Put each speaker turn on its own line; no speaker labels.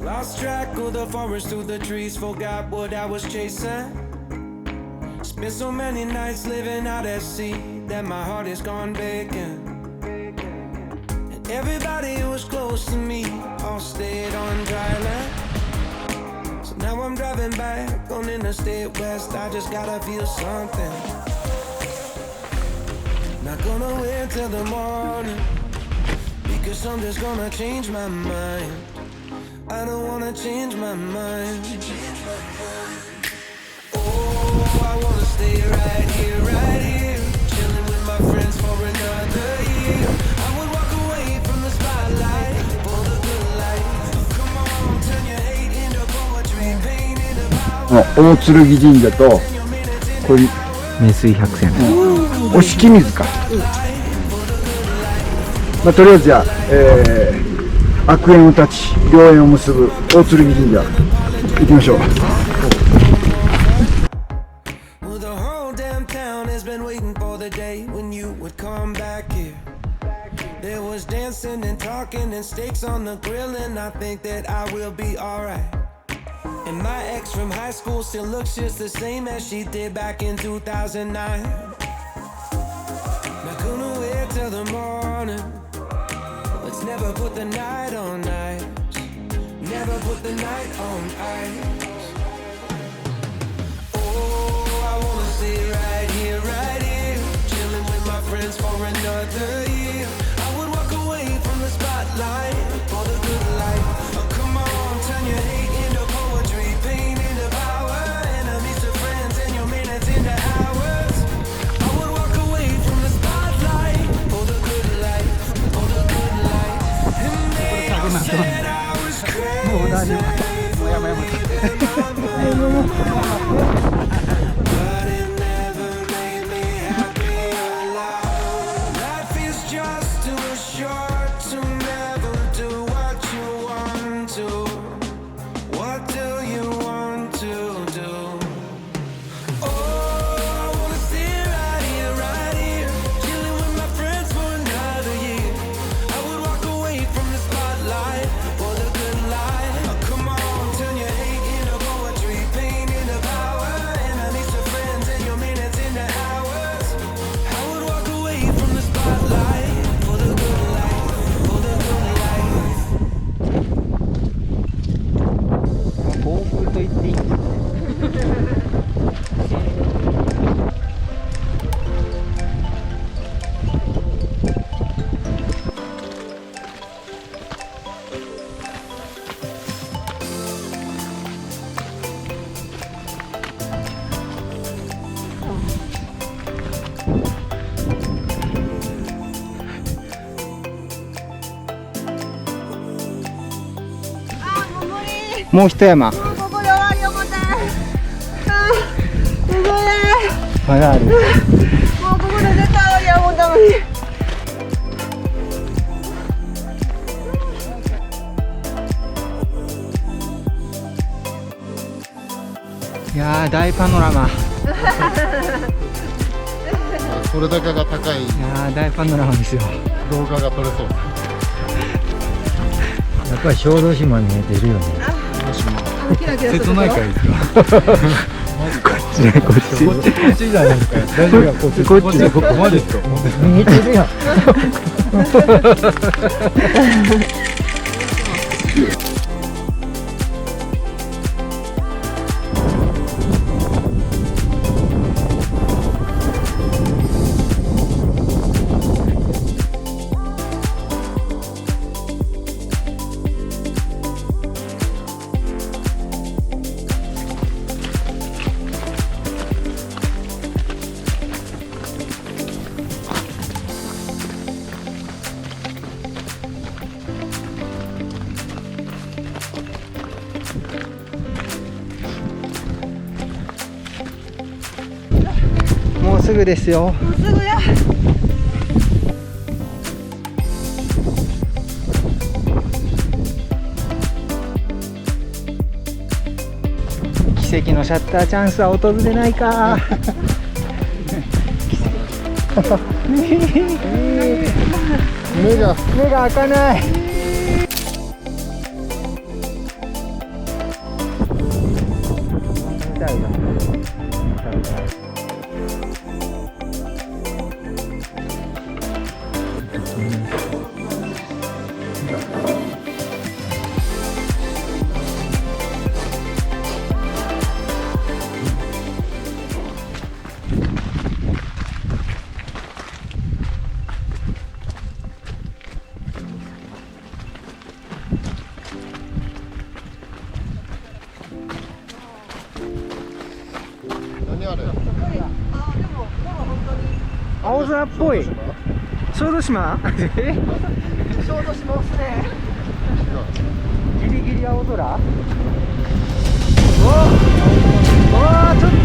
Lost track of the forest through the trees, forgot what I was chasing. Spent so many nights living out at sea that my heart is gone vacant. And everybody who was close to me all stayed on dry land. So now I'm driving back on Interstate West, I just gotta feel something. Not gonna wait till the morning, because something's gonna change my mind. I don't wanna change my mind. Oh, I wanna stay right here, chilling with my friends for another year. I would walk away from the spotlight for the good life. Come on, turn your hate into poetry, pain into power. 大剣神社とこれ
名水百選、
お敷水か、まあ、とりあえずじゃあ、悪縁を断ち良縁を結ぶ大剣神社行きましょう。And my ex from high school still looks just the same as she did back in 2009. Not gonna wait till the morning. Let's never put the night on ice. Never put the night on ice. Oh, I wanna stay right here, chilling with my friends for another year. I would walk away from the spotlight for the good life. Oh, come on, turn your hate into poetry, pain into power, enemies to friends, and your minutes into hours. I would walk away from the spotlight for the good life, for the good life. And they all said I was crazy, but it never made me happy alive. Life is just too short to never do what you want to. What do you want to do? Oh, I wanna stay right here, chilling with my friends for another year. I would walk away from the spotlight for the good life. Oh, come on, turn your hate into poetry, pain into power, enemies to friends, and your minutes into hours. I would walk away from the spotlight for the good life, for the good life.
暴風と言っていい。もう一山。
ここで終わりよ、また。すごいね。
まだある。
もうここで絶対終わりや思ったのに。
いやー、大パノラマ。
それだけが高い。
いやー、大パノラマですよ。
動画が撮れそう。
やっぱり小豆島見えてるよね。
瀬戸内海ですか。
こっちこっちじゃないですか。大丈夫や、こっちでここまでですか。見えてるやん。もうすぐですよ。
もうすぐや。
奇跡のシャッターチャンスは訪れないか。
目が
開かない。たいな。
何あれ？
青空っぽい。小豆島？
小豆島ですね。
ギリギリ青空？おお、ちょっと